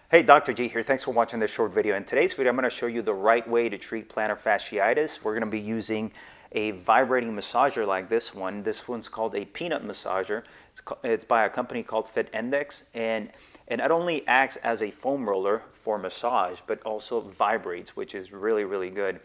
Hey, Dr. G here. Thanks for watching this short video. In today's video, I'm going to show you the right way to treat plantar fasciitis. We're going to be using a vibrating massager like this one. This one's called a peanut massager. It's by a company called Fit Index, and it not only acts as a foam roller for massage, but also vibrates, which is really, really good.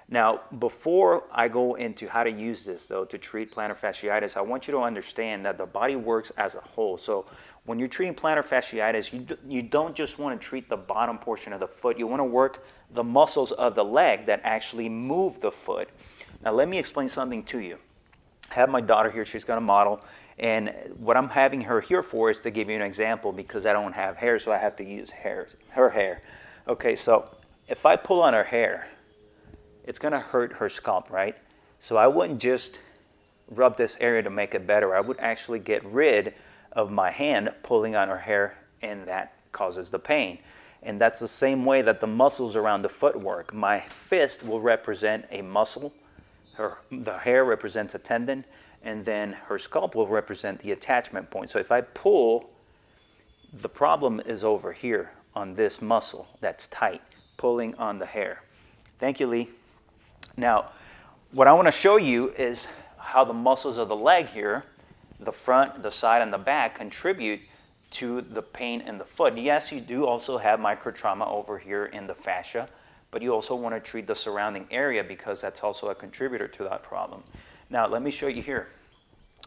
Now, before I go into how to use this, though, to treat plantar fasciitis, I want you to understand that the body works as a whole. So when you're treating plantar fasciitis, you don't just want to treat the bottom portion of the foot. You want to work the muscles of the leg that actually move the foot. Now, let me explain something to you. I have my daughter here. She's going to model. And what I'm having her here for is to give you an example, because I don't have hair, so I have to use her hair. Okay, so if I pull on her hair, it's going to hurt her scalp, right? So I wouldn't just rub this area to make it better. I would actually get rid of my hand pulling on her hair, and that causes the pain. And that's the same way that the muscles around the foot work. My fist will represent a muscle, the hair represents a tendon, and then her scalp will represent the attachment point. So if I pull, the problem is over here on this muscle that's tight, pulling on the hair. Thank you, Lee. Now, what I want to show you is how the muscles of the leg here, the front, the side, and the back, contribute to the pain in the foot. Yes, you do also have microtrauma over here in the fascia, but you also want to treat the surrounding area because that's also a contributor to that problem. Now, let me show you here.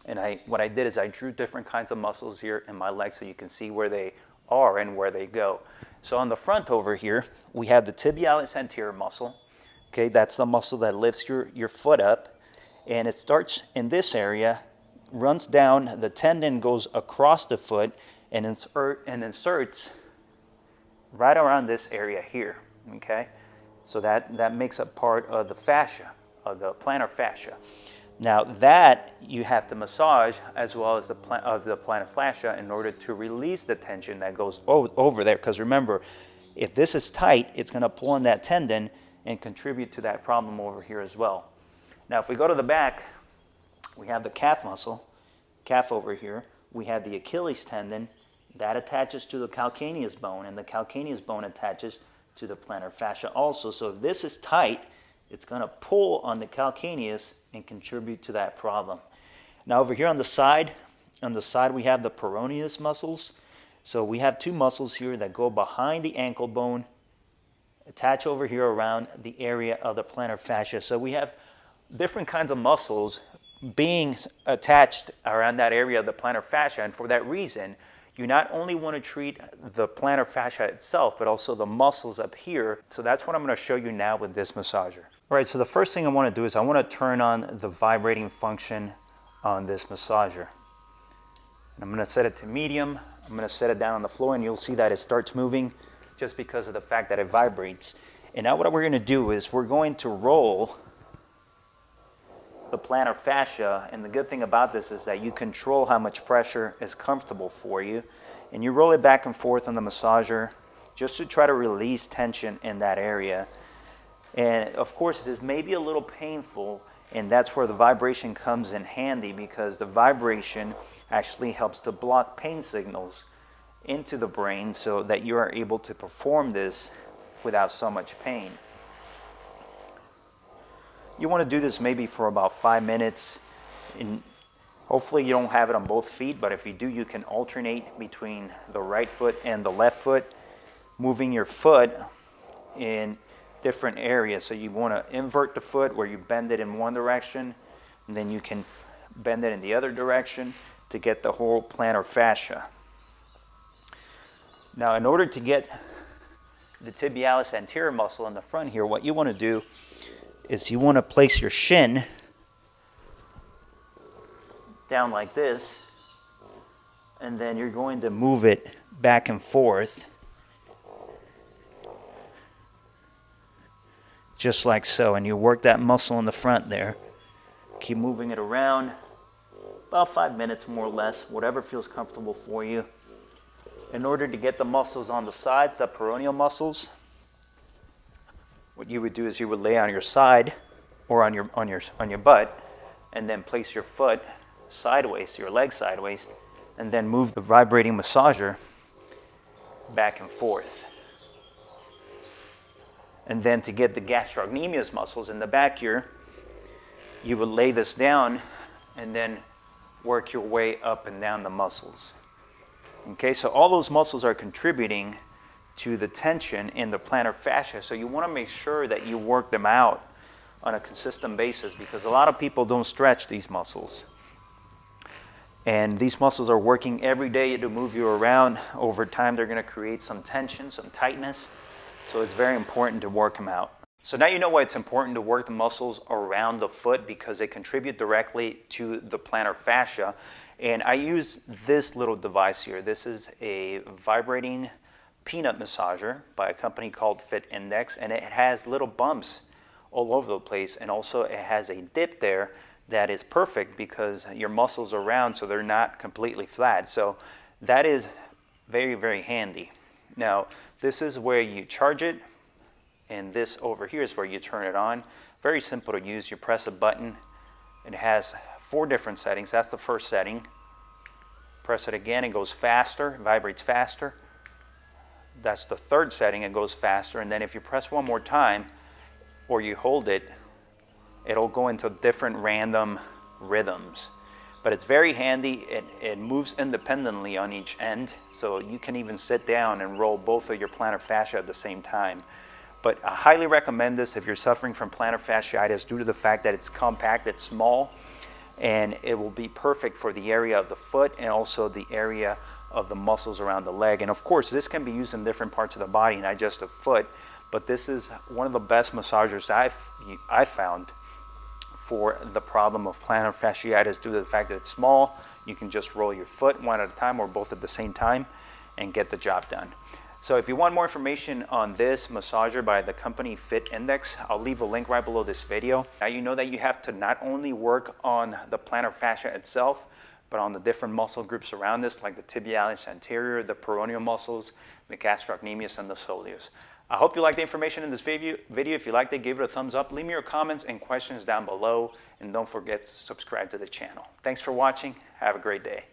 And what I did is I drew different kinds of muscles here in my leg so you can see where they are and where they go. So on the front over here, we have the tibialis anterior muscle. Okay, that's the muscle that lifts your foot up, and it starts in this area, runs down, the tendon goes across the foot, and inserts right around this area here, okay? So that makes up part of the fascia, of the plantar fascia. Now that you have to massage as well as the plantar fascia in order to release the tension that goes over there, because remember, if this is tight, it's going to pull on that tendon and contribute to that problem over here as well. Now, if we go to the back, we have the calf muscle, calf over here. We have the Achilles tendon that attaches to the calcaneus bone, and the calcaneus bone attaches to the plantar fascia also. So if this is tight, it's going to pull on the calcaneus and contribute to that problem. Now, over here on the side we have the peroneus muscles. So we have two muscles here that go behind the ankle bone, attach over here around the area of the plantar fascia. So we have different kinds of muscles being attached around that area of the plantar fascia, and for that reason, you not only want to treat the plantar fascia itself, but also the muscles up here. So that's what I'm going to show you now with this massager. All right, so the first thing I want to do is I want to turn on the vibrating function on this massager. And I'm going to set it to medium. I'm going to set it down on the floor, and you'll see that it starts moving just because of the fact that it vibrates. And now what we're going to do is we're going to roll the plantar fascia, and the good thing about this is that you control how much pressure is comfortable for you, and you roll it back and forth on the massager just to try to release tension in that area. And of course, this may be a little painful, and that's where the vibration comes in handy, because the vibration actually helps to block pain signals into the brain so that you are able to perform this without so much pain. You want to do this maybe for about 5 minutes, and hopefully you don't have it on both feet, but if you do, you can alternate between the right foot and the left foot, moving your foot in different areas. So you want to invert the foot where you bend it in one direction, and then you can bend it in the other direction to get the whole plantar fascia. Now, in order to get the tibialis anterior muscle in the front here, what you want to do is you want to place your shin down like this, and then you're going to move it back and forth, just like so, and you work that muscle in the front there. Keep moving it around, about 5 minutes more or less, whatever feels comfortable for you. In order to get the muscles on the sides, the peroneal muscles, what you would do is you would lay on your side or on your butt, and then place your foot sideways, your leg sideways, and then move the vibrating massager back and forth. And then to get the gastrocnemius muscles in the back here, you would lay this down and then work your way up and down the muscles. Okay, so all those muscles are contributing to the tension in the plantar fascia, so you want to make sure that you work them out on a consistent basis, because a lot of people don't stretch these muscles. And these muscles are working every day to move you around. Over time, they're going to create some tension, some tightness, so it's very important to work them out. So now you know why it's important to work the muscles around the foot, because they contribute directly to the plantar fascia. And I use this little device here. This is a vibrating peanut massager by a company called Fit Index, and it has little bumps all over the place, and also it has a dip there that is perfect because your muscles are round, so they're not completely flat. So that is very, very handy. Now, this is where you charge it, and this over here is where you turn it on. Very simple to use. You press a button. It has 4 different settings. That's the first setting. Press it again, it goes faster, it vibrates faster. That's the third setting, it goes faster. And then if you press one more time, or you hold it, it'll go into different random rhythms. But it's very handy. It moves independently on each end, so you can even sit down and roll both of your plantar fascia at the same time. But I highly recommend this if you're suffering from plantar fasciitis, due to the fact that it's compact, it's small, and it will be perfect for the area of the foot and also the area of the muscles around the leg. And of course, this can be used in different parts of the body, not just the foot, but this is one of the best massagers I've found for the problem of plantar fasciitis, due to the fact that it's small. You can just roll your foot one at a time or both at the same time and get the job done. So if you want more information on this massager by the company Fit Index, I'll leave a link right below this video. Now you know that you have to not only work on the plantar fascia itself, but on the different muscle groups around this, like the tibialis anterior, the peroneal muscles, the gastrocnemius, and the soleus. I hope you liked the information in this video. If you liked it, give it a thumbs up. Leave me your comments and questions down below, and don't forget to subscribe to the channel. Thanks for watching. Have a great day.